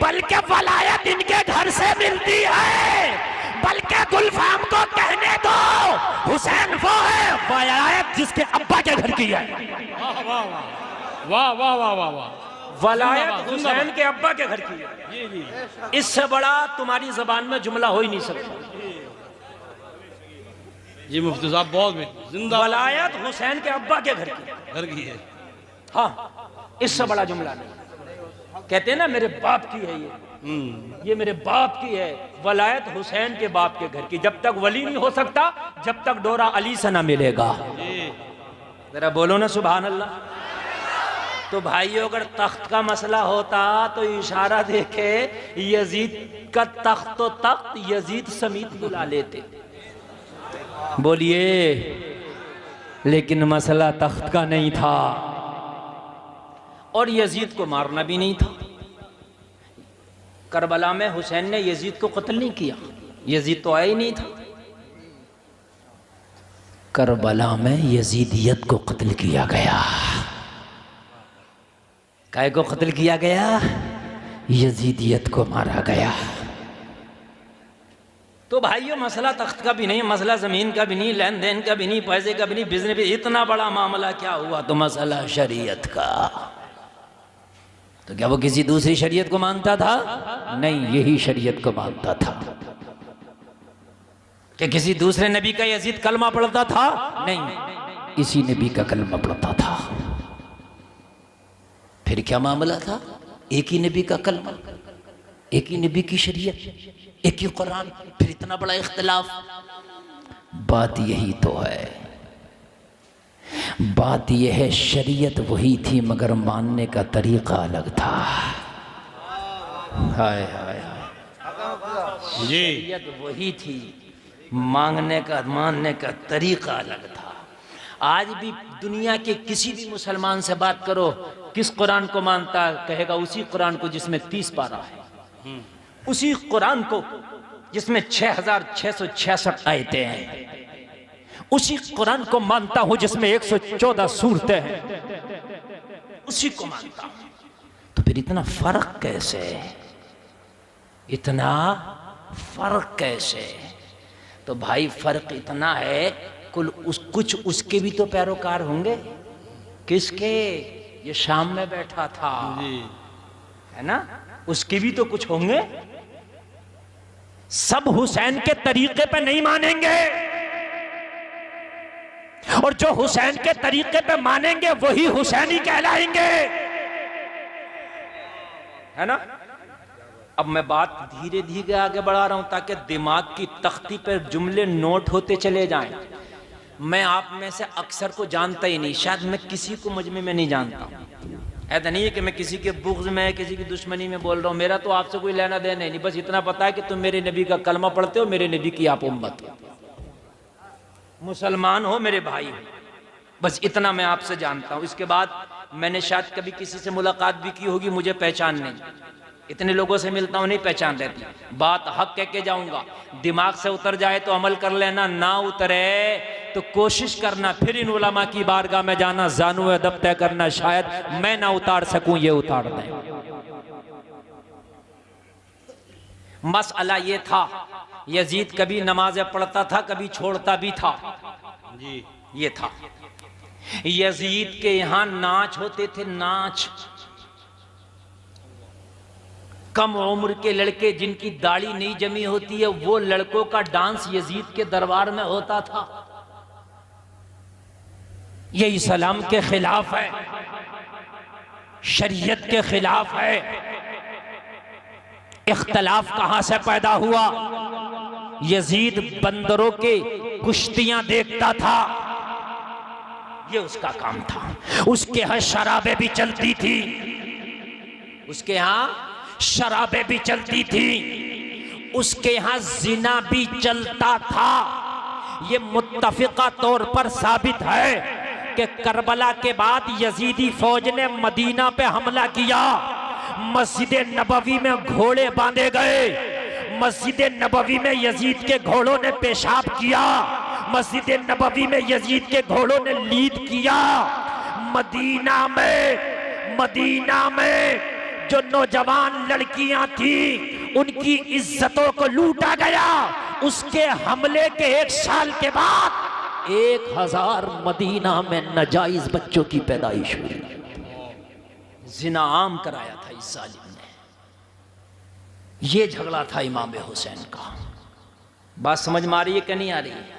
बल्कि वलायत इनके घर से मिलती है, बल्कि गुलफाम को कहने दो हुसैन वो है वलायत जिसके अब्बा के घर की है। वाह वाह वाह वाह वाह वाह वाह, वलायत हुसैन के अब्बा के घर की है। इससे बड़ा तुम्हारी जबान में जुमला हो ही नहीं सकता। जी मुफ्ती साहब बहुत जिंदा, वलायत हुसैन के अब्बा के घर की है। हाँ, इससे बड़ा जुमला नहीं। कहते हैं ना मेरे बाप की है ये मेरे बाप की है। वलायत हुसैन के बाप के घर की। जब तक वली नहीं हो सकता जब तक डोरा अली से ना मिलेगा। जरा बोलो ना सुभान अल्लाह। तो भाइयों अगर तख्त का मसला होता तो इशारा देखे यजीद का तख्त तो तख्त यजीद समीत बुला लेते। बोलिए, लेकिन मसला तख्त का नहीं था और यजीद को मारना भी नहीं था। करबला में हुसैन ने यजीद को कत्ल नहीं किया, यजीद तो आया ही नहीं था। करबला में यजीदियत को कत्ल किया गया। काय को कत्ल किया गया? यजीदियत को मारा गया। तो भाइयों मसला तख्त का भी नहीं, मसला जमीन का भी नहीं, लेन देन का भी नहीं, पैसे का भी नहीं, बिजनेस भी। इतना बड़ा मामला क्या हुआ? तो मसला शरीयत का। तो क्या वो किसी दूसरी शरीयत को मानता था? नहीं, यही शरीयत को मानता था। क्या किसी दूसरे नबी का यजीद कलमा पढ़ता था? नहीं, इसी नबी का कलमा पढ़ता था। फिर क्या मामला था? एक ही नबी का कलमा, एक ही नबी की शरीयत, एक ही कुरान, फिर इतना बड़ा इख्तिलाफ। बात यही तो है, बात यह है शरीयत वही थी मगर मानने का तरीका अलग था। हाय हाय हाय, शरीयत वही थी, मांगने का मानने का तरीका अलग था। आज भी दुनिया के किसी भी मुसलमान से बात करो, किस कुरान को मानता है? कहेगा उसी कुरान को जिसमें 30 पारा है, उसी कुरान को जिसमें 6666 आयतें हैं, उसी कुरान को मानता हूं जिसमें 114 सूरतें हैं, उसी को मानता हूं। तो फिर इतना फर्क कैसे? इतना फर्क कैसे? तो भाई फर्क इतना है, कुछ उसके भी तो पैरोकार होंगे। किसके? ये शाम में बैठा था, है ना, उसके भी तो कुछ होंगे। सब हुसैन के तरीके पे नहीं मानेंगे, और जो हुसैन के तरीके पे मानेंगे वही हुसैनी कहलाएंगे, है ना। अब मैं बात धीरे धीरे आगे बढ़ा रहा हूं ताकि दिमाग की तख्ती पर जुमले नोट होते चले जाएं। मैं आप में से अक्सर को जानता ही नहीं, शायद मैं किसी को मजमे में नहीं जानता। ऐसा नहीं है कि मैं किसी के बुग़्ज़ में, किसी की दुश्मनी में बोल रहा हूँ। मेरा तो आपसे कोई लेना देना नहीं, बस इतना पता है कि तुम मेरे नबी का कलमा पढ़ते हो, मेरे नबी की आप उम्मत हो, मुसलमान हो, मेरे भाई हो, बस इतना मैं आपसे जानता हूँ। इसके बाद मैंने शायद कभी किसी से मुलाकात भी की होगी, मुझे पहचान नहीं। इतने लोगों से मिलता हूँ, नहीं पहचान रहती। बात हक कह के जाऊंगा, दिमाग से उतर जाए तो अमल कर लेना, ना उतरे तो कोशिश करना फिर इन उलमा की बारगाह में जाना, जानू अदब तय करना, शायद मैं ना उतार सकूं, ये उतार दें। मसला ये था, यजीद कभी नमाज़ें पढ़ता था, कभी छोड़ता भी था जी। ये था, यजीद के यहां नाच होते थे, नाच। कम उम्र के लड़के जिनकी दाढ़ी नहीं जमी होती है, वो लड़कों का डांस यजीद के दरबार में होता था। ये इस्लाम के खिलाफ है, शरीयत के खिलाफ है। इख्तलाफ कहां से पैदा हुआ? यजीद बंदरों के कुश्तियां देखता था, ये उसका काम था। उसके यहां शराबें भी चलती थी, उसके यहां शराबें भी चलती थी, उसके यहां जिना भी चलता था। ये मुत्तफिका तौर पर साबित है कि करबला के बाद यजीदी फौज ने मदीना पे हमला किया, मस्जिद नबवी में घोड़े बांधे गए, मस्जिद नबवी में यजीद के घोड़ों ने पेशाब किया, मस्जिद नबवी में यजीद के घोड़ों ने लीद किया। मदीना में जो नौजवान लड़कियां थी उनकी इज्जतों को लूटा गया। उसके हमले के 1 साल के बाद 1000 मदीना में नाजायज बच्चों की पैदाइश हुई। जिना आम कराया था इस जालिम ने। ये झगड़ा था इमाम हुसैन का। बात समझ में आ रही है कि नहीं आ रही है?